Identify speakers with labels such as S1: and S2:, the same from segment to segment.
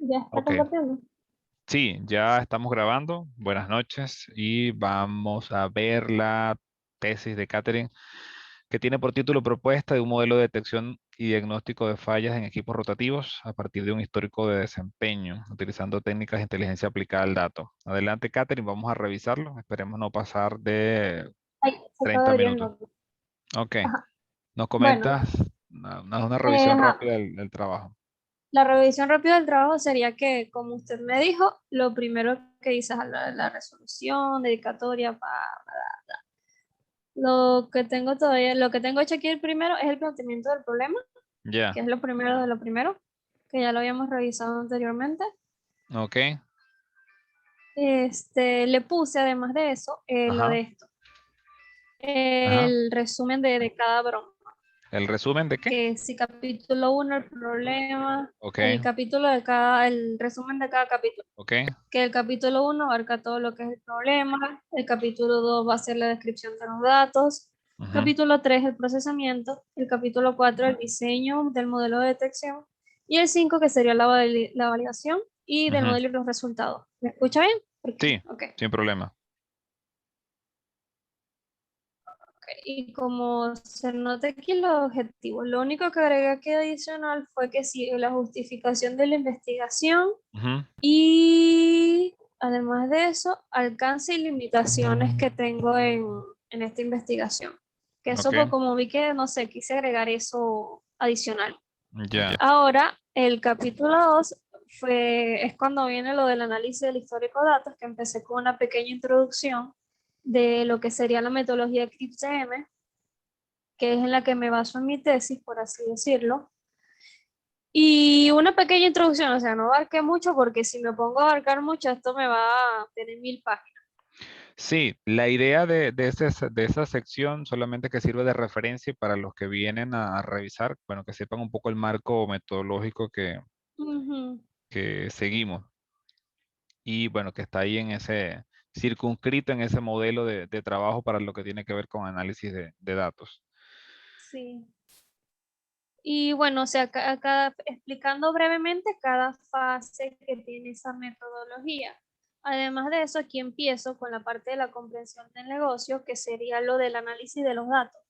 S1: Ya está
S2: Ok,
S1: compartiendo.
S2: sí, ya estamos grabando. Buenas noches y vamos a ver la tesis de Catherine que tiene por título Propuesta de un modelo de detección y diagnóstico de fallas en equipos rotativos a partir de un histórico de desempeño, utilizando técnicas de inteligencia aplicada al dato. Adelante, Catherine, vamos a revisarlo. Esperemos no pasar de
S1: Ay, se acaba de
S2: 30
S1: abrir el
S2: minutos.
S1: notebook.
S2: Ok,
S1: Ajá.
S2: nos
S1: Bueno,
S2: comentas una revisión
S1: ajá.
S2: rápida del trabajo.
S1: La revisión rápida del trabajo sería que, como usted me dijo, lo primero que hice es la resolución, dedicatoria, lo que tengo todavía, lo que tengo hecho aquí el primero es el planteamiento del problema,
S2: Ya,
S1: que es lo primero de lo primero, que ya lo habíamos revisado anteriormente.
S2: ok,
S1: Le puse además de eso, lo
S2: ajá,
S1: de esto,
S2: ajá.
S1: el resumen de cada broma.
S2: ¿El resumen de qué?
S1: Que si capítulo uno el problema,
S2: Ok,
S1: el resumen de cada capítulo.
S2: ok.
S1: Que el capítulo uno abarca todo lo que es el problema, el capítulo 2 va a ser la descripción de los datos,
S2: Ujú,
S1: capítulo 3 el procesamiento, el capítulo 4 el diseño del modelo de detección y el 5 que sería la validación y del
S2: ujú.
S1: modelo y los resultados. ¿Me escucha bien?
S2: Sí,
S1: Ok.
S2: sin problema.
S1: Y como se nota aquí los objetivos, lo único que agregué aquí adicional fue que sí, la justificación de la investigación
S2: Ujú,
S1: y además de eso, alcance y limitaciones que tengo en esta investigación. Que eso fue
S2: ok,
S1: como vi que, no sé, quise agregar eso adicional.
S2: ya.
S1: Ahora, el capítulo 2 es cuando viene lo del análisis del histórico de datos, que empecé con una pequeña introducción de lo que sería la metodología CRISP-M, que es en la que me baso en mi tesis, por así decirlo. Y una pequeña introducción, o sea, no abarqué mucho porque si me pongo a abarcar mucho, esto me va a tener 1000 páginas.
S2: Sí, la idea de esa sección solamente que sirve de referencia y para los que vienen a revisar, bueno, que sepan un poco el marco metodológico
S1: Ujú.
S2: que seguimos y bueno, que está ahí en ese, circunscrito en ese modelo de trabajo para lo que tiene que ver con análisis de datos.
S1: Sí. Y bueno, o sea, explicando brevemente cada fase que tiene esa metodología. Además de eso, aquí empiezo con la parte de la comprensión del negocio, que sería lo del análisis de los datos,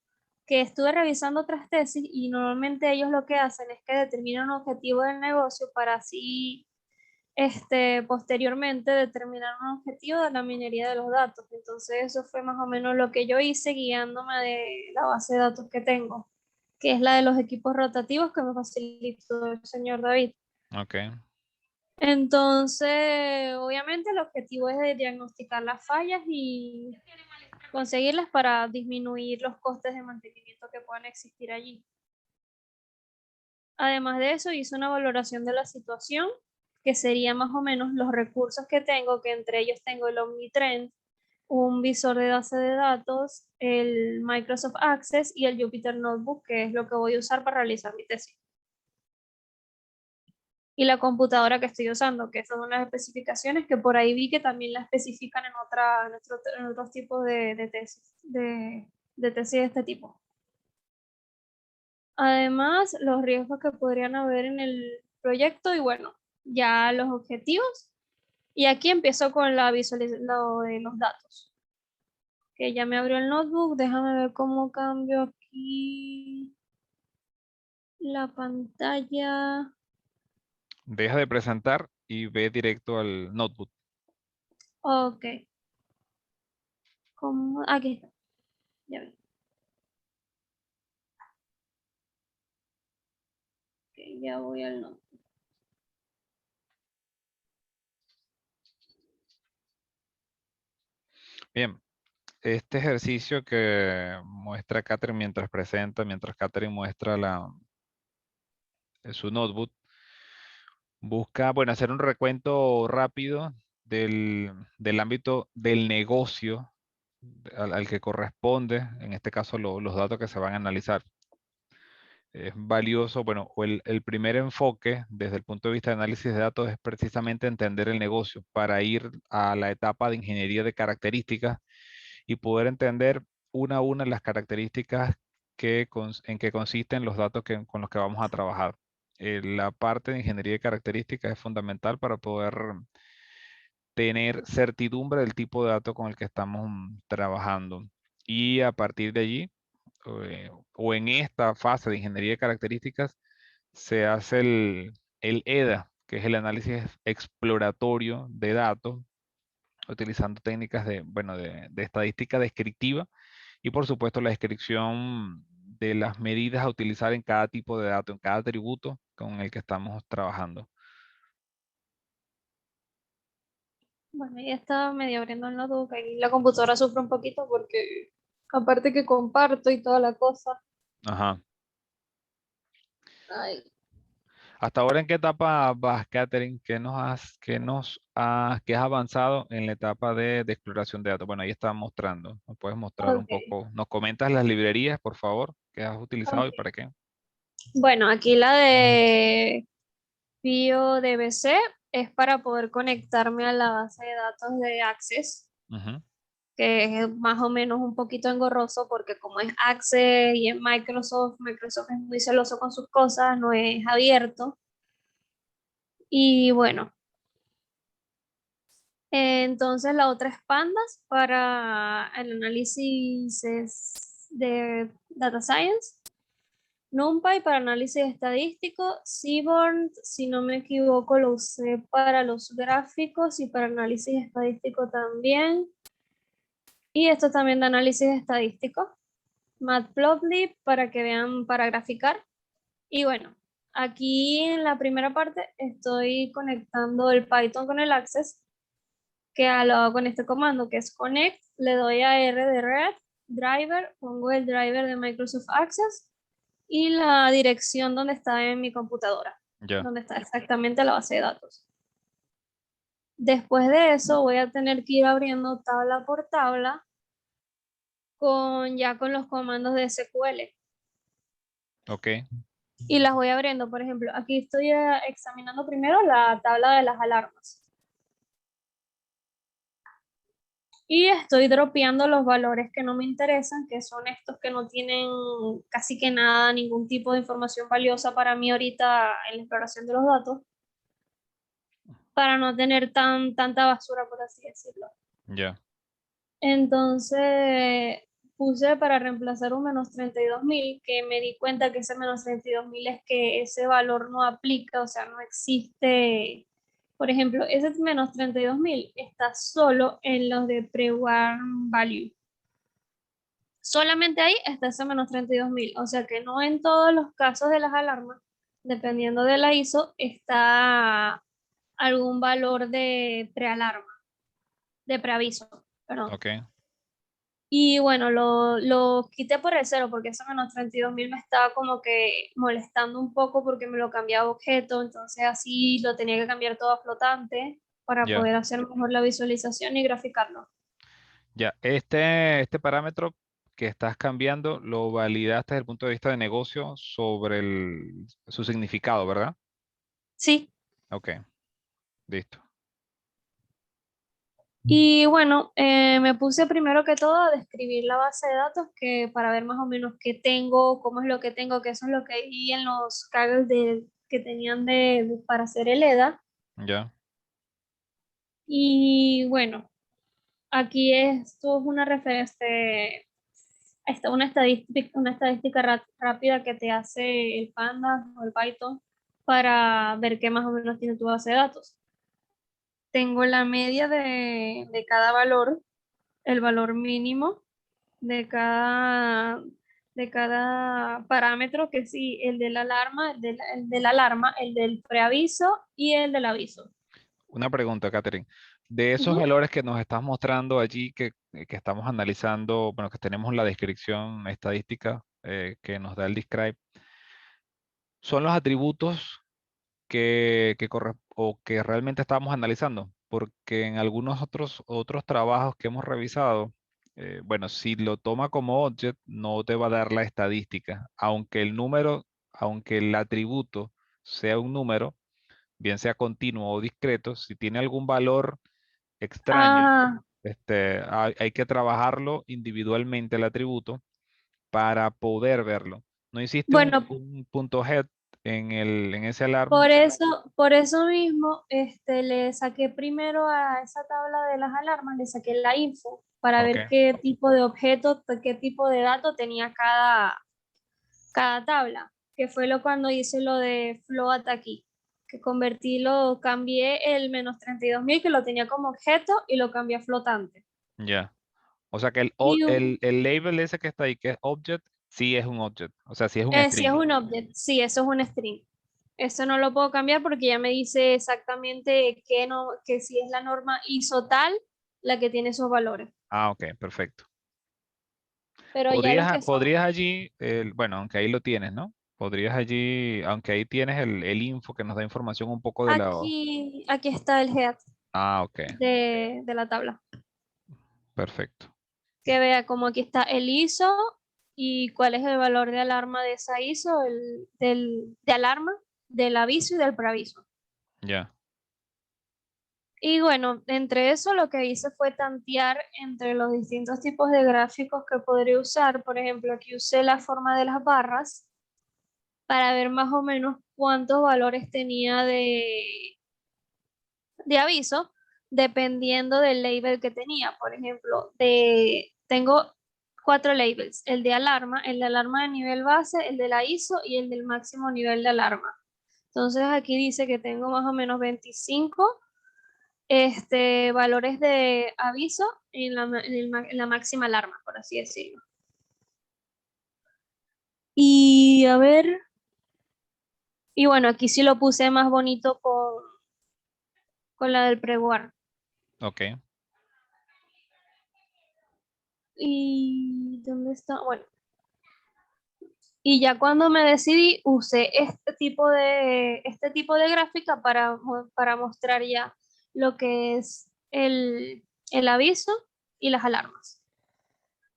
S1: que estuve revisando otras tesis y normalmente ellos lo que hacen es que determinan un objetivo del negocio para así posteriormente determinar un objetivo de la minería de los datos. Entonces eso fue más o menos lo que yo hice guiándome de la base de datos que tengo, que es la de los equipos rotativos que me facilitó el señor David.
S2: Ok,
S1: Entonces, obviamente el objetivo es de diagnosticar las fallas y conseguirlas para disminuir los costes de mantenimiento que puedan existir allí. Además de eso, hice una valoración de la situación, que sería más o menos los recursos que tengo, que entre ellos tengo el Omnitrend, un visor de base de datos, el Microsoft Access y el Jupyter Notebook, que es lo que voy a usar para realizar mi tesis. Y la computadora que estoy usando, que son unas especificaciones que por ahí vi que también la especifican en otros tipos de tesis, de tesis de este tipo. Además, los riesgos que podrían haber en el proyecto y bueno, ya los objetivos. Y aquí empiezo con la visualización de los datos. Que ya me abrió el notebook, déjame ver cómo cambio aquí la pantalla.
S2: deja de presentar y ve directo al notebook.
S1: Ok, aquí está, ya vi. Ok, ya voy al notebook.
S2: Bien, este ejercicio que muestra Catherine mientras presenta, mientras Catherine muestra su notebook, busca, bueno, hacer un recuento rápido del ámbito del negocio al que corresponde, en este caso los datos que se van a analizar. Es valioso, bueno, o el primer enfoque desde el punto de vista de análisis de datos es precisamente entender el negocio para ir a la etapa de ingeniería de características y poder entender una a una las características en que consisten los datos con los que vamos a trabajar. la parte de ingeniería de características es fundamental para poder tener certidumbre del tipo de dato con el que estamos trabajando. Y a partir de allí, o en esta fase de ingeniería de características, se hace el EDA, que es el análisis exploratorio de datos, utilizando técnicas de, bueno, de estadística descriptiva y por supuesto la descripción de las medidas a utilizar en cada tipo de dato, en cada atributo con el que estamos trabajando.
S1: Bueno, ya estaba medio abriendo el notebook y la computadora sufre un poquito porque aparte que comparto y toda la cosa.
S2: Ajá.
S1: Ay.
S2: Hasta ahora, ¿en qué etapa vas, Catherine? ¿Qué has avanzado en la etapa de exploración de datos? Bueno, ahí está mostrando. ¿Nos puedes mostrar un
S1: Ok,
S2: poco? ¿Nos comentas las librerías, por favor, que has utilizado y
S1: ok.
S2: para qué?
S1: Bueno, aquí la de PIO-DBC es para poder conectarme a la base de datos de Access,
S2: Ujú.
S1: que es más o menos un poquito engorroso porque como es Access y es Microsoft, Microsoft es muy celoso con sus cosas, no es abierto. Y bueno, entonces la otra es Pandas para el análisis de Data Science. NumPy para análisis estadístico, Seaborn, si no me equivoco, lo usé para los gráficos y para análisis estadístico también. Y esto también de análisis estadístico. Matplotlib para que vean para graficar. Y bueno, aquí en la primera parte estoy conectando el Python con el Access, que lo hago con este comando que es connect, le doy a R de red, driver, pongo el driver de Microsoft Access y la dirección donde está en mi computadora,
S2: Ya,
S1: donde está exactamente la base de datos. Después de eso voy a tener que ir abriendo tabla por tabla con los comandos de SQL
S2: ok,
S1: y las voy abriendo. Por ejemplo, aquí estoy examinando primero la tabla de las alarmas y estoy dropeando los valores que no me interesan, que son estos que no tienen casi que nada, ningún tipo de información valiosa para mí ahorita en la exploración de los datos, para no tener tanta basura, por así decirlo.
S2: ya,
S1: Entonces puse para reemplazar un -32.000, que me di cuenta que ese -32.000 es que ese valor no aplica, o sea, no existe. Por ejemplo, ese -32.000 está solo en los de pre-warn value. Solamente ahí está ese -32.000, o sea que no en todos los casos de las alarmas, dependiendo de la ISO, está algún valor de prealarma, de preaviso, perdón.
S2: ok.
S1: Y bueno, lo quité por el cero porque ese -32.000 me estaba como que molestando un poco porque me lo cambiaba a objeto, entonces así lo tenía que cambiar todo a flotante para
S2: Ya,
S1: poder hacer mejor la visualización y graficarlo.
S2: ya. Este parámetro que estás cambiando lo validaste desde el punto de vista de negocio sobre su significado, ¿verdad?
S1: Sí,
S2: Ok, listo.
S1: y bueno, me puse primero que todo a describir la base de datos que para ver más o menos qué tengo, cómo es lo que tengo, que eso es lo que vi en los cargos que tenían para hacer el EDA.
S2: Ya,
S1: Y bueno, aquí esto es una referencia, una estadística rápida que te hace el Pandas o el Python para ver qué más o menos tiene tu base de datos. Tengo la media de cada valor, el valor mínimo de cada parámetro, que sí, el de la alarma, el de la alarma, el del preaviso y el del aviso.
S2: una pregunta, Catherine. De esos
S1: Ujú.
S2: valores que nos estás mostrando allí, que estamos analizando, bueno, que tenemos la descripción estadística que nos da el describe, son los atributos o que realmente estamos analizando, porque en algunos otros trabajos que hemos revisado, bueno, si lo toma como object, no te va a dar la estadística, aunque el atributo sea un número, bien sea continuo o discreto, si tiene algún valor extraño,
S1: Ah,
S2: hay que trabajarlo individualmente el atributo para poder verlo. No existe
S1: bueno,
S2: un punto head en ese alarma.
S1: Por eso mismo, le saqué primero a esa tabla de las alarmas, le saqué la info para
S2: Ok,
S1: ver qué tipo de objeto, qué tipo de dato tenía cada tabla, que fue lo cuando hice lo de float aquí, que cambié el menos 32.000 que lo tenía como objeto y lo cambié a flotante.
S2: ya. O sea que
S1: Y
S2: el label ese que está ahí, que es object, sí es un object. O sea, sí es un
S1: si es
S2: string.
S1: un object, sí, eso es un string. Eso no lo puedo cambiar porque ya me dice exactamente que no, que si es la norma ISO tal la que tiene esos valores.
S2: Ah, ok, perfecto.
S1: Pero ya los que son
S2: Podrías allí, bueno, aunque ahí lo tienes, ¿no? Podrías allí, aunque ahí tienes el info que nos da información un poco de la...
S1: aquí está el head
S2: Ah, ok,
S1: de la tabla.
S2: perfecto.
S1: Que vea como aquí está el ISO y cuál es el valor de alarma de esa ISO, de alarma, del aviso y del preaviso.
S2: Ya,
S1: Y bueno, entre eso lo que hice fue tantear entre los distintos tipos de gráficos que podría usar. Por ejemplo, aquí usé la forma de las barras para ver más o menos cuántos valores tenía de aviso, dependiendo del label que tenía. Por ejemplo, tengo 4 labels: el de alarma de nivel base, el de la ISO y el del máximo nivel de alarma. Entonces aquí dice que tengo más o menos 25 valores de aviso en la máxima alarma, por así decirlo. Y a ver, y bueno, aquí sí lo puse más bonito con la del preguard.
S2: ok.
S1: ¿Y dónde está? Bueno, y ya cuando me decidí, usé este tipo de gráfica para mostrar ya lo que es el aviso y las alarmas.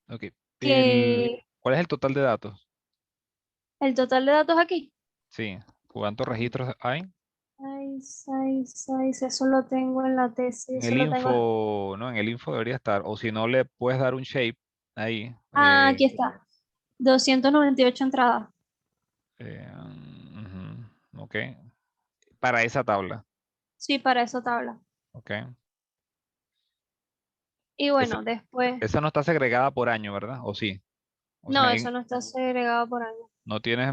S2: Ok.
S1: Que
S2: ¿Cuál es el total de datos?
S1: el total de datos aquí,
S2: Sí. ¿Cuántos registros hay?
S1: 6, eso lo tengo en la tesis,
S2: En
S1: eso
S2: el
S1: lo tengo.
S2: info, ¿no? En el info debería estar. O si no, le puedes dar un shape ahí.
S1: Ah, aquí está, 298 entradas.
S2: Ok. Para esa tabla.
S1: Sí, para esa tabla.
S2: Ok.
S1: Y
S2: Esa,
S1: bueno, después,
S2: esa no está segregada por año, ¿verdad? ¿O sí? O
S1: no,
S2: sea,
S1: eso no está segregado por año.
S2: no tienes,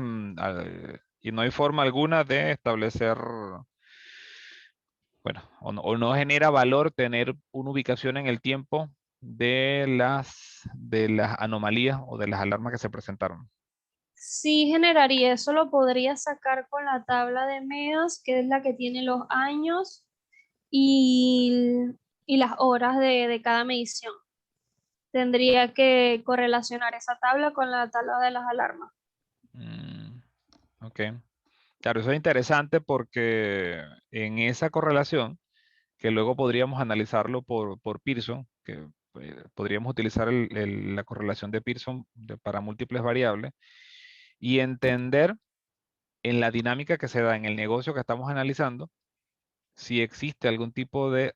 S2: y no hay forma alguna de establecer, bueno, o no genera valor tener una ubicación en el tiempo de las anomalías o de las alarmas que se presentaron.
S1: Sí generaría, eso lo podría sacar con la tabla de MEAS, que es la que tiene los años y, y las horas de cada medición. Tendría que correlacionar esa tabla con la tabla de las alarmas.
S2: Mm, ok. Claro, eso es interesante porque en esa correlación, que luego podríamos analizarlo por Pearson, que podríamos utilizar la correlación de Pearson para múltiples variables y entender en la dinámica que se da en el negocio que estamos analizando, si existe algún tipo de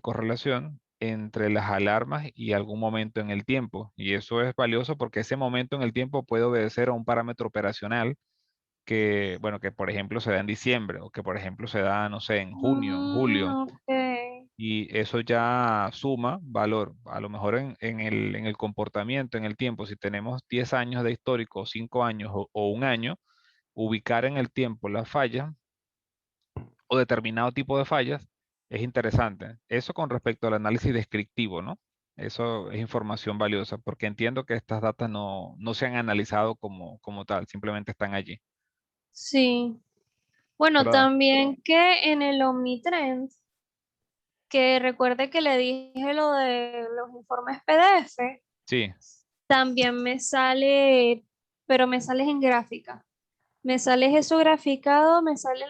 S2: correlación entre las alarmas y algún momento en el tiempo. Y eso es valioso porque ese momento en el tiempo puede obedecer a un parámetro operacional que, bueno, que por ejemplo se da en diciembre o que por ejemplo se da, no sé, en junio, en julio.
S1: Ok.
S2: Y eso ya suma valor, a lo mejor en el comportamiento, en el tiempo, si tenemos 10 años de histórico, 5 años o un año, ubicar en el tiempo las fallas o determinado tipo de fallas es interesante. Eso con respecto al análisis descriptivo, ¿no? Eso es información valiosa porque entiendo que estas datas no se han analizado como tal, simplemente están allí.
S1: Sí. Bueno,
S2: Pero
S1: también que en el Omnitrend, que recuerde que le dije lo de los informes PDF,
S2: sí,
S1: también me sale, pero me sale en gráfica. Me sale eso graficado, me sale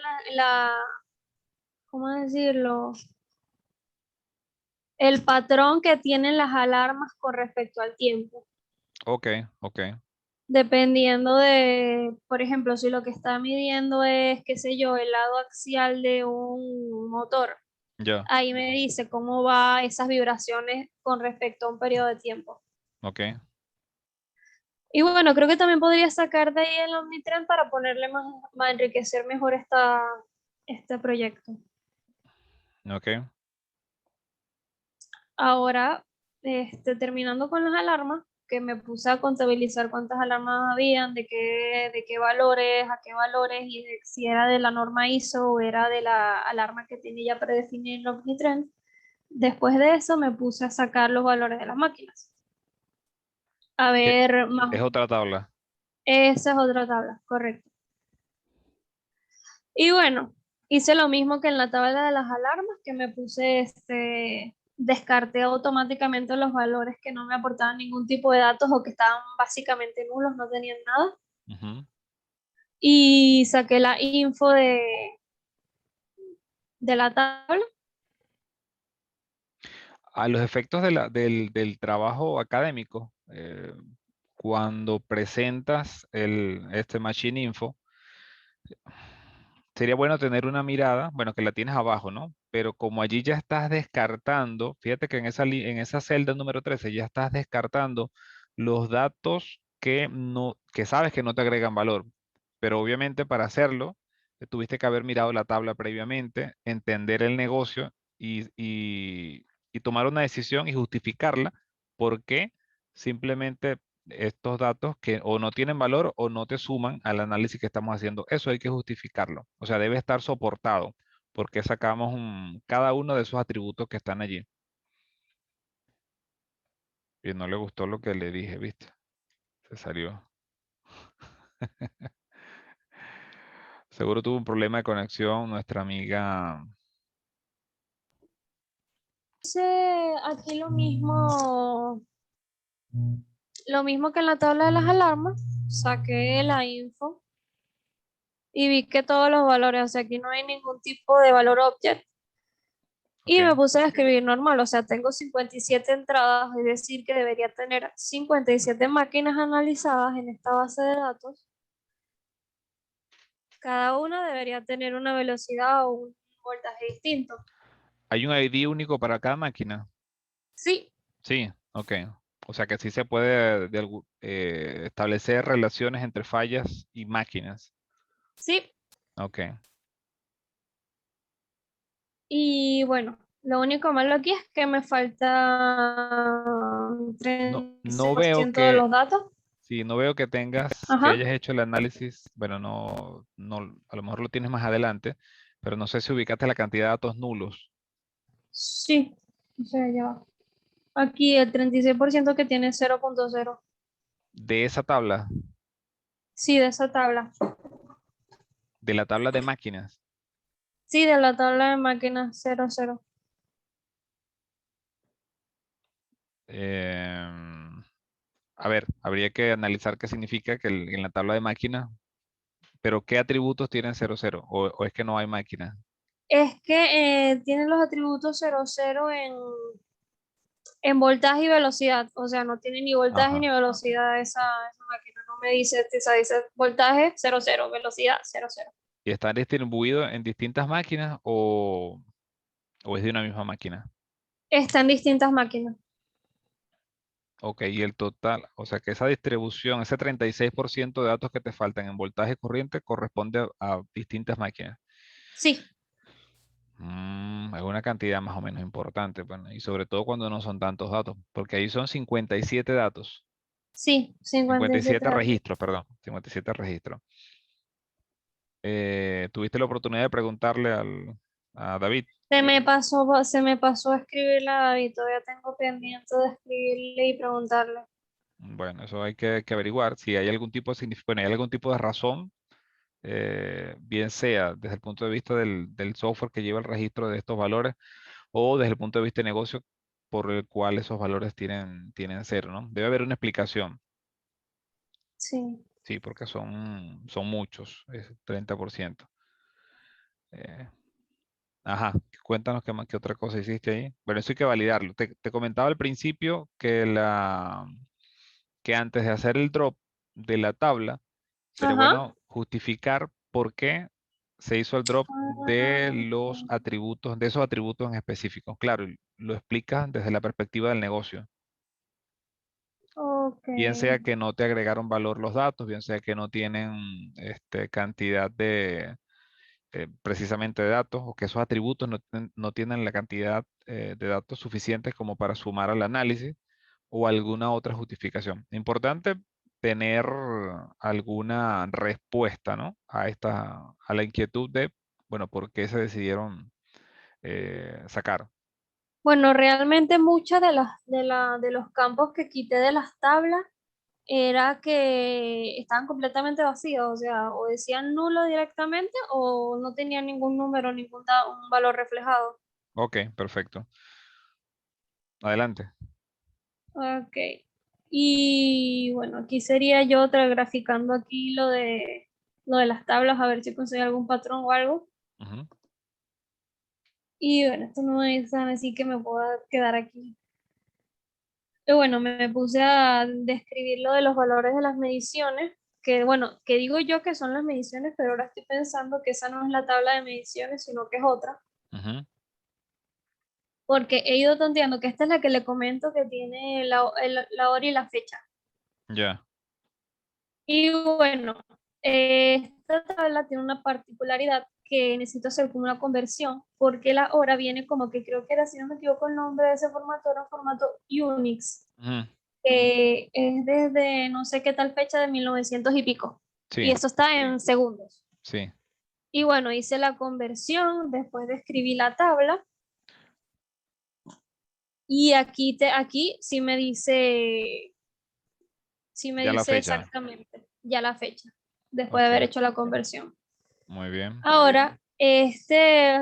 S1: ¿cómo decirlo? El patrón que tienen las alarmas con respecto al tiempo.
S2: ok, ok,
S1: Dependiendo de, por ejemplo, si lo que está midiendo es, qué sé yo, el lado axial de un motor,
S2: ya,
S1: ahí me dice cómo va esas vibraciones con respecto a un periodo de tiempo.
S2: ok.
S1: Y bueno, creo que también podría sacar de ahí el Omnitrend para ponerle más, enriquecer mejor este proyecto.
S2: Ok.
S1: Ahora, terminando con las alarmas, que me puse a contabilizar cuántas alarmas habían, de qué valores, a qué valores, y si era de la norma ISO o era de la alarma que tiene ya predefinida el Omnitrend. Después de eso me puse a sacar los valores de las máquinas. A
S2: Que
S1: ver,
S2: es
S1: más,
S2: otra tabla.
S1: esa es otra tabla, correcto. Y bueno, hice lo mismo que en la tabla de las alarmas, que me puse, descarté automáticamente los valores que no me aportaban ningún tipo de datos o que estaban básicamente nulos, no tenían nada.
S2: Ujú.
S1: Y saqué la info de la tabla.
S2: A los efectos del trabajo académico, cuando presentas este Machine Info, sería bueno tener una mirada, bueno, que la tienes abajo, ¿no? Pero como allí ya estás descartando, fíjate que en esa celda número 13 ya estás descartando los datos que sabes que no te agregan valor. Pero obviamente para hacerlo, tuviste que haber mirado la tabla previamente, entender el negocio y tomar una decisión y justificarla, porque simplemente estos datos que o no tienen valor o no te suman al análisis que estamos haciendo. Eso hay que justificarlo. O sea, debe estar soportado porque sacamos cada uno de esos atributos que están allí. Y no le gustó lo que le dije, ¿viste? Se salió. Seguro tuvo un problema de conexión nuestra amiga.
S1: Hice aquí lo mismo que en la tabla de las alarmas, saqué la info y vi que todos los valores, o sea, aquí no hay ningún tipo de valor object.
S2: Ok.
S1: Y me puse a escribir normal, o sea, tengo 57 entradas, es decir, que debería tener 57 máquinas analizadas en esta base de datos. Cada una debería tener una velocidad o un voltaje distinto.
S2: Hay un ID único para cada máquina.
S1: Sí,
S2: Sí, ok. O sea que sí se puede establecer relaciones entre fallas y máquinas.
S1: sí.
S2: Ok.
S1: Y bueno, lo único malo aquí es que me falta un
S2: No veo
S1: 36% de
S2: que,
S1: los datos.
S2: sí, no veo que
S1: Ajá.
S2: hayas hecho el análisis. Bueno, a lo mejor lo tienes más adelante, pero no sé si ubicaste la cantidad de datos nulos
S1: Sí. O sea, ya va. Aquí el 36% que tiene 0.0.
S2: de esa tabla,
S1: Sí, de esa tabla.
S2: de la tabla de máquinas.
S1: Sí, de la tabla de máquinas 00.
S2: Em, a ver, habría que analizar qué significa en la tabla de máquinas, pero qué atributos tienen 00 o es que no hay máquina.
S1: Es que tiene los atributos 00 en voltaje y velocidad. O sea, no tiene ni voltaje ni
S2: Ajá.
S1: velocidad esa máquina. No me dice, o sea, dice voltaje 00, velocidad 00.
S2: ¿Y están distribuidos en distintas máquinas o es de una misma máquina?
S1: Está en distintas máquinas.
S2: Ok, y el total, o sea que esa distribución, ese 36% de datos que te faltan en voltaje corriente corresponde a distintas máquinas.
S1: Sí,
S2: Es una cantidad más o menos importante, bueno, y sobre todo cuando no son tantos datos, porque ahí son 57 datos,
S1: sí, 57
S2: 57
S1: datos.
S2: registros, perdón, 57 registros. ¿Tuviste la oportunidad de preguntarle a David?
S1: Se me pasó a escribirle a David. Todavía tengo pendiente de escribirle y preguntarle.
S2: Bueno, eso hay que averiguar si hay algún tipo de bueno, hay algún tipo de razón, bien sea desde el punto de vista del software que lleva el registro de estos valores o desde el punto de vista de negocio por el cual esos valores tienen cero, ¿no? Debe haber una explicación,
S1: Sí.
S2: sí, porque son muchos, es 30%. Eh, ajá, cuéntanos qué otra cosa hiciste ahí. Bueno, eso hay que validarlo. Te comentaba al principio que antes de hacer el drop de la tabla, sería
S1: Ajá.
S2: bueno justificar por qué se hizo el drop de
S1: Ah,
S2: los atributos, de esos atributos en específico. Claro, y lo explica desde la perspectiva del negocio.
S1: Ok.
S2: Bien sea que no te agregaron valor los datos, bien sea que no tienen cantidad de precisamente de datos o que esos atributos no tienen la cantidad de datos suficientes como para sumar al análisis o alguna otra justificación. Importante tener alguna respuesta, ¿no? A la inquietud de, bueno, ¿por qué se decidieron sacar?
S1: Bueno, realmente muchas de los campos que quité de las tablas era que estaban completamente vacíos, o sea, o decían nulo directamente o no tenían ningún número, un valor reflejado.
S2: Ok, perfecto. Adelante.
S1: Ok. Y bueno, aquí sería yo otra graficando aquí lo de las tablas, a ver si consigo algún patrón o algo.
S2: Ujú.
S1: Y bueno, esto no es tan así que me pueda quedar aquí. Y bueno, me puse a describir lo de los valores de las mediciones, que bueno, que digo yo que son las mediciones, pero ahora estoy pensando que esa no es la tabla de mediciones, sino que es otra,
S2: Ujú.
S1: porque he ido tonteando que esta es la que le comento que tiene la hora y la fecha.
S2: Ya.
S1: Y bueno, esta tabla tiene una particularidad que necesito hacer como una conversión, porque la hora viene como que creo que era, si no me equivoco, el nombre de ese formato era un formato Unix,
S2: Ujú.
S1: que es desde no sé qué tal fecha de 1900 y pico. Y
S2: Sí,
S1: eso está en segundos.
S2: sí.
S1: Y bueno, hice la conversión, después de escribir la tabla, y aquí sí me
S2: Ya la
S1: dice
S2: fecha.
S1: exactamente ya la fecha, después de
S2: Ok,
S1: haber hecho la conversión.
S2: muy bien.
S1: Ahora,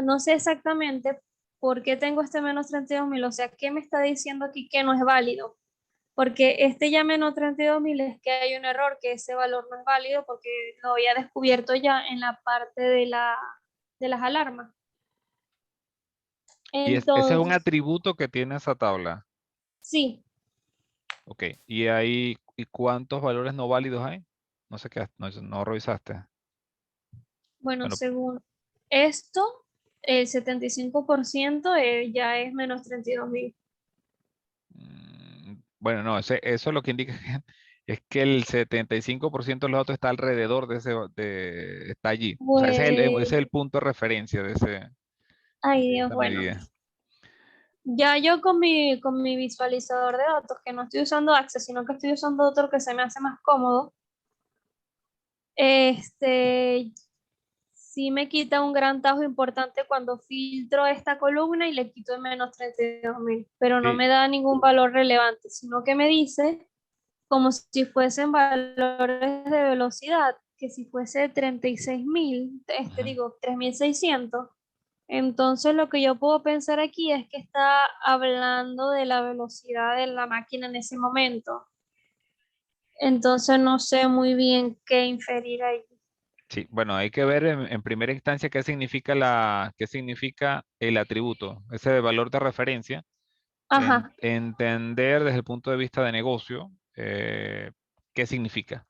S1: no sé exactamente por qué tengo este menos 32.000, o sea, ¿qué me está diciendo aquí que no es válido? Porque este ya menos 32.000 es que hay un error, que ese valor no es válido porque lo había descubierto ya en la parte de las alarmas.
S2: Y ese es un
S1: Entonces,
S2: atributo que tiene esa tabla.
S1: sí,
S2: Ok. ¿Y cuántos valores no válidos hay? No sé qué, no revisaste.
S1: bueno,
S2: Bueno,
S1: según esto, el 75% ya es menos 32.000.
S2: bueno, no, eso lo que indica es que el 75% de los datos está alrededor está allí. O sea, ese es
S1: Pues,
S2: el punto de referencia
S1: ay
S2: de
S1: Dios,
S2: esa
S1: bueno.
S2: medida.
S1: Ya yo con mi visualizador de datos, que no estoy usando Access, sino que estoy usando otro que se me hace más cómodo, este, sí me quita un gran tajo importante cuando filtro esta columna y le quito el menos 32.000, pero no
S2: Sí.
S1: me da ningún valor relevante, sino que me dice como si fuesen valores de velocidad, que si fuese 36.000,
S2: Ujú.
S1: digo, 3.600. Entonces lo que yo puedo pensar aquí es que está hablando de la velocidad de la máquina en ese momento. Entonces no sé muy bien qué inferir ahí.
S2: Sí, bueno, hay que ver en primera instancia qué significa el atributo, ese valor de referencia,
S1: Ajá,
S2: entender desde el punto de vista de negocio qué significa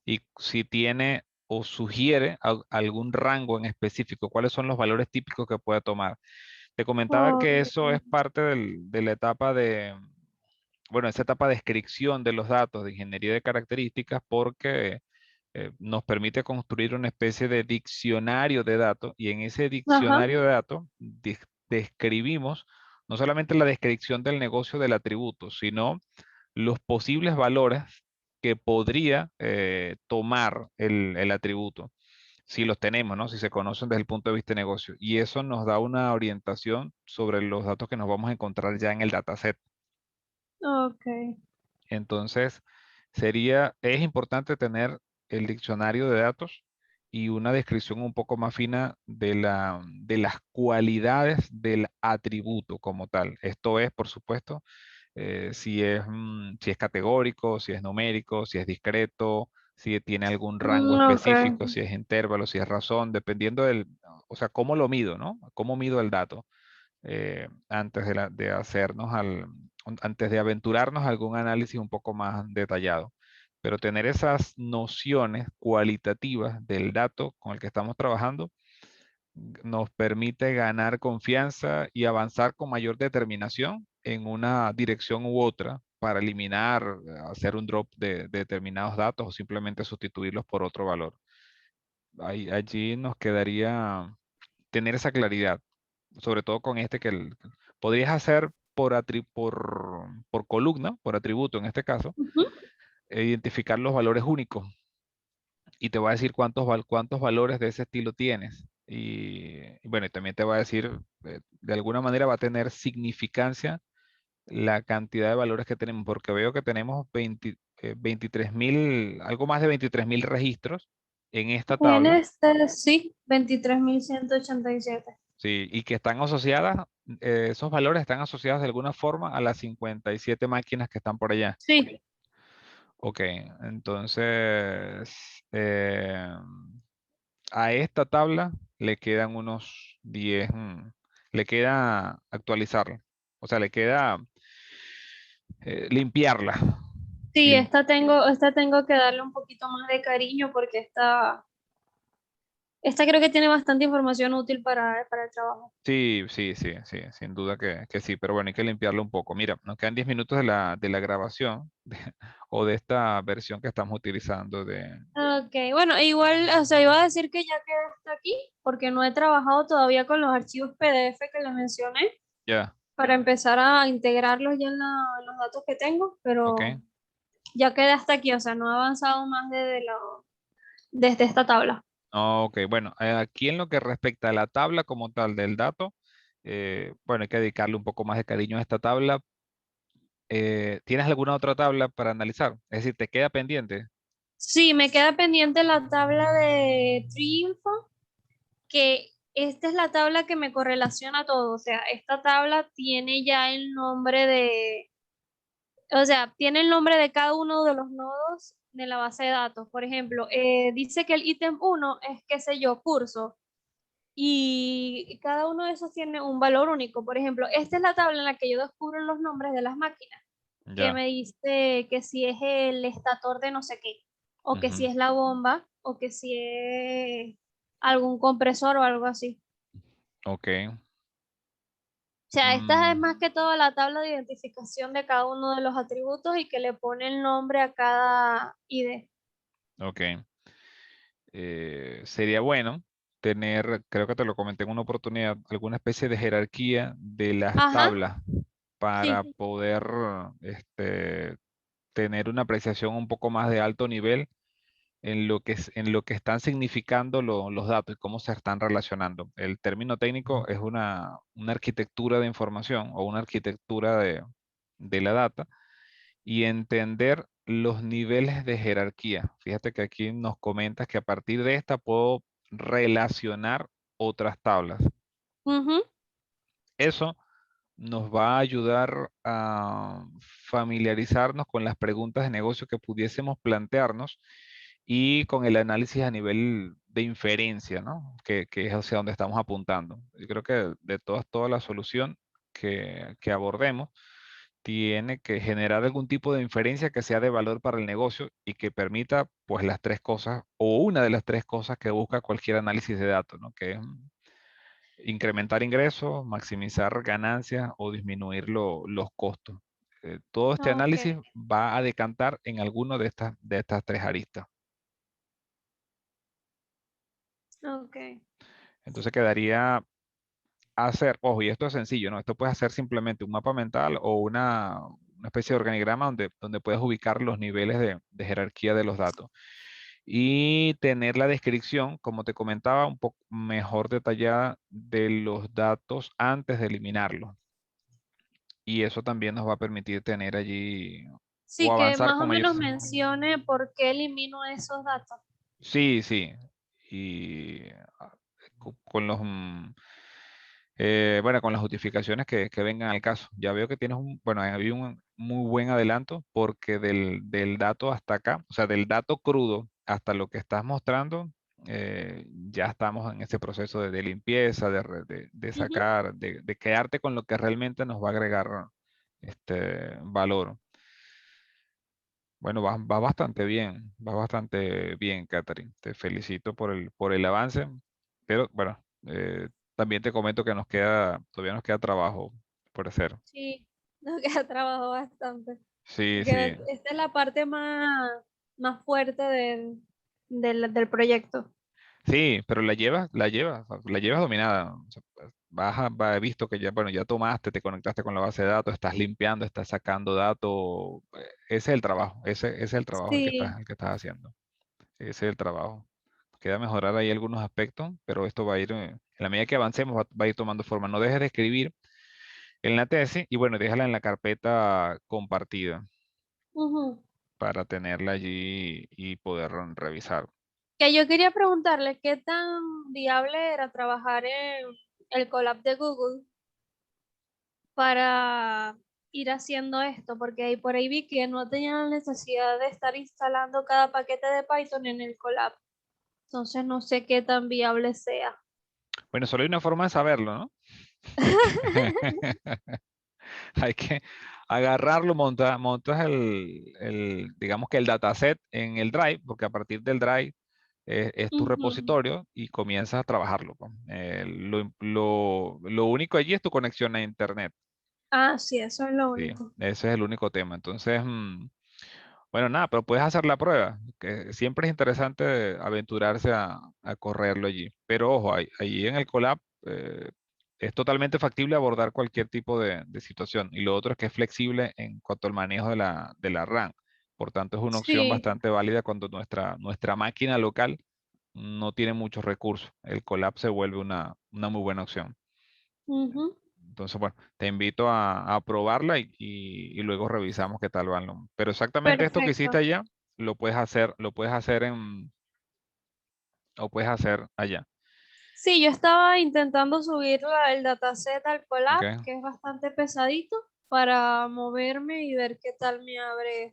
S2: y si tiene o sugiere algún rango en específico, cuáles son los valores típicos que puede tomar. Te comentaba que eso es
S1: ok.
S2: parte de la etapa bueno, esa etapa de descripción de los datos, de ingeniería de características, porque nos permite construir una especie de diccionario de datos y en ese
S1: Ajá,
S2: diccionario de datos describimos no solamente la descripción del negocio del atributo, sino los posibles valores que podría tomar el atributo, si los tenemos, ¿no? Si se conocen desde el punto de vista de negocio. Y eso nos da una orientación sobre los datos que nos vamos a encontrar ya en el dataset.
S1: ok.
S2: Entonces, es importante tener el diccionario de datos y una descripción un poco más fina de las cualidades del atributo como tal. Esto es, por supuesto, si es categórico, si es numérico, si es discreto, si tiene algún rango
S1: Ok.
S2: específico, si es intervalo, si es razón, dependiendo o sea, cómo lo mido, ¿no? Cómo mido el dato antes de antes de aventurarnos a algún análisis un poco más detallado. Pero tener esas nociones cualitativas del dato con el que estamos trabajando nos permite ganar confianza y avanzar con mayor determinación en una dirección u otra para eliminar, hacer un drop de determinados datos o simplemente sustituirlos por otro valor. Allí nos quedaría tener esa claridad, sobre todo con este podrías hacer por columna, por atributo en este caso,
S1: Ujú.
S2: e identificar los valores únicos y te va a decir cuántos valores de ese estilo tienes. Y bueno, y también te va a decir, de alguna manera va a tener significancia la cantidad de valores que tenemos, porque veo que tenemos 23.000, algo más de 23.000 registros en esta
S1: En
S2: tabla,
S1: este sí, 23.187.
S2: sí, y que están asociadas, esos valores están asociados de alguna forma a las 57 máquinas que están por allá.
S1: Sí,
S2: Ok, entonces a esta tabla le quedan unos 10, le queda actualizarla, o sea, le queda limpiarla.
S1: sí,
S2: Lim-
S1: esta tengo que darle un poquito más de cariño porque esta creo que tiene bastante información útil para el trabajo.
S2: Sí, sí, sí, sí, sin duda que sí, pero bueno, hay que limpiarlo un poco. Mira, nos quedan 10 minutos de la grabación o de esta versión que estamos utilizando de...
S1: Ok, bueno, igual, o sea, iba a decir que ya quedé hasta aquí porque no he trabajado todavía con los archivos PDF que les mencioné
S2: Ya,
S1: para empezar a integrarlos ya en los datos que tengo,
S2: ok.
S1: pero ya quedé hasta aquí, o sea, no he avanzado más desde esta tabla.
S2: Ok, bueno, aquí en lo que respecta a la tabla como tal del dato, bueno, hay que dedicarle un poco más de cariño a esta tabla. ¿Tienes alguna otra tabla para analizar? Es decir, ¿te queda pendiente?
S1: Sí, me queda pendiente la tabla de Triunfo, que esta es la tabla que me correlaciona todo, o sea, esta tabla tiene ya el nombre o sea, tiene el nombre de cada uno de los nodos de la base de datos. Por ejemplo, dice que el ítem uno es, qué sé yo, curso, y cada uno de esos tiene un valor único. Por ejemplo, esta es la tabla en la que yo descubro los nombres de las máquinas, que
S2: Ya.
S1: me dice que si es el estator de no sé qué, o que si
S2: Ujú.
S1: es la bomba, o que si es algún compresor o algo así.
S2: Ok.
S1: O sea, esta es
S2: Mm,
S1: más que todo la tabla de identificación de cada uno de los atributos y que le pone el nombre a cada ID.
S2: ok. Sería bueno tener, creo que te lo comenté en una oportunidad, alguna especie de jerarquía de las
S1: Ajá,
S2: tablas para
S1: sí.
S2: poder tener una apreciación un poco más de alto nivel en lo que están significando los datos y cómo se están relacionando. El término técnico es una arquitectura de información o una arquitectura de la data y entender los niveles de jerarquía. Fíjate que aquí nos comentas que a partir de esta puedo relacionar otras tablas.
S1: Ujú.
S2: Eso nos va a ayudar a familiarizarnos con las preguntas de negocio que pudiésemos plantearnos y con el análisis a nivel de inferencia, ¿no? Que es hacia donde estamos apuntando. Yo creo que de toda la solución que abordemos tiene que generar algún tipo de inferencia que sea de valor para el negocio y que permita, pues, las tres cosas o una de las tres cosas que busca cualquier análisis de datos, ¿no? Que es incrementar ingresos, maximizar ganancias o disminuir los costos. Todo este
S1: Ok,
S2: análisis va a decantar en alguno de estas tres aristas.
S1: ok.
S2: Entonces quedaría hacer, ojo, y esto es sencillo, ¿no? Esto puedes hacer simplemente un mapa mental o una especie de organigrama donde puedes ubicar los niveles de jerarquía de los datos. Y tener la descripción, como te comentaba, un poco mejor detallada de los datos antes de eliminarlos. Y eso también nos va a permitir tener allí o
S1: Sí, que
S2: avanzar
S1: más o
S2: con mayor...
S1: menos mencione por qué elimino esos datos.
S2: Sí, sí. Y con los... bueno, con las justificaciones que vengan al caso. Ya veo que tienes bueno, hay un muy buen adelanto porque del dato hasta acá, o sea, del dato crudo hasta lo que estás mostrando, ya estamos en ese proceso de limpieza, de
S1: Ujú.
S2: sacar, de quedarte con lo que realmente nos va a agregar valor. Bueno, va bastante bien, Catherine. Te felicito por el avance, pero bueno, también te comento que todavía nos queda trabajo por hacer.
S1: Sí, nos queda trabajo bastante.
S2: Sí,
S1: Porque
S2: sí.
S1: esta es la parte más fuerte del proyecto.
S2: Sí, pero la llevas dominada. O sea, he visto que ya, bueno, ya tomaste, te conectaste con la base de datos, estás limpiando, estás sacando datos. Ese es el trabajo, ese es el trabajo
S1: Sí.
S2: el que estás haciendo. Ese es el trabajo. Queda mejorar ahí algunos aspectos, pero esto va a ir, en la medida que avancemos, va a ir tomando forma. No dejes de escribir en la tesis y bueno, déjala en la carpeta compartida
S1: Ujú.
S2: para tenerla allí y poder revisar.
S1: Que yo quería preguntarle qué tan viable era trabajar en el Colab de Google para ir haciendo esto, porque ahí por ahí vi que no tenían la necesidad de estar instalando cada paquete de Python en el Colab. Entonces no sé qué tan viable sea.
S2: Bueno, solo hay una forma de saberlo, ¿no? Hay que agarrarlo, montas digamos que el dataset en el Drive, porque a partir del Drive es tu
S1: Ujú.
S2: repositorio y comienzas a trabajarlo, pues. Lo único allí es tu conexión a Internet.
S1: Ah, sí, eso es lo
S2: Sí,
S1: único.
S2: ese es el único tema. Entonces, bueno, nada, pero puedes hacer la prueba, que siempre es interesante aventurarse a correrlo allí. Pero ojo, ahí en el Colab es totalmente factible abordar cualquier tipo de situación. Y lo otro es que es flexible en cuanto al manejo de la RAM. Por tanto, es una opción
S1: Sí.
S2: bastante válida cuando nuestra máquina local no tiene muchos recursos. El Colab se vuelve una muy buena opción.
S1: Ujú.
S2: Entonces, bueno, te invito a probarla y luego revisamos qué tal van. Pero exactamente esto que hiciste
S1: Perfecto.
S2: allá, lo puedes hacer allá.
S1: Sí, yo estaba intentando subir el dataset al
S2: ¿Ok?
S1: Colab, que es bastante pesadito, para moverme y ver qué tal me abre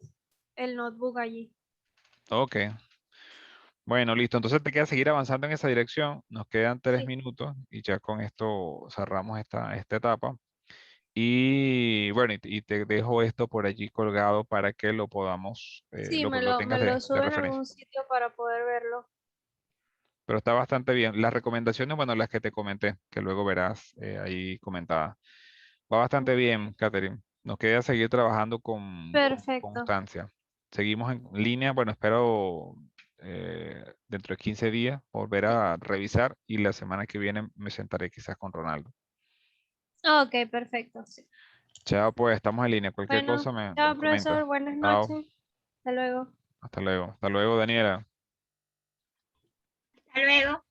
S1: el notebook allí.
S2: Ok. Bueno, listo. Entonces te queda seguir avanzando en esa dirección. Nos quedan tres
S1: Sí,
S2: minutos y ya con esto cerramos esta etapa. Y bueno, y te dejo esto por allí colgado para que lo podamos,
S1: sí,
S2: lo
S1: me
S2: tengas
S1: lo
S2: de
S1: sube en
S2: referencia.
S1: algún sitio para poder verlo.
S2: Pero está bastante bien. Las recomendaciones, bueno, las que te comenté, que luego verás ahí comentadas. Va bastante bien, Catherine. Nos queda seguir trabajando con
S1: Perfecto.
S2: constancia. Seguimos en línea. Bueno, espero dentro de 15 días volver a revisar y la semana que viene me sentaré quizás con Ronaldo.
S1: Ok, perfecto. Sí.
S2: Chao, pues estamos en línea. Cualquier
S1: Bueno,
S2: cosa me
S1: chao,
S2: comenta.
S1: profesor. Buenas
S2: Chao.
S1: noches. Hasta luego.
S2: Hasta luego. Hasta luego, Daniela.
S3: Hasta luego.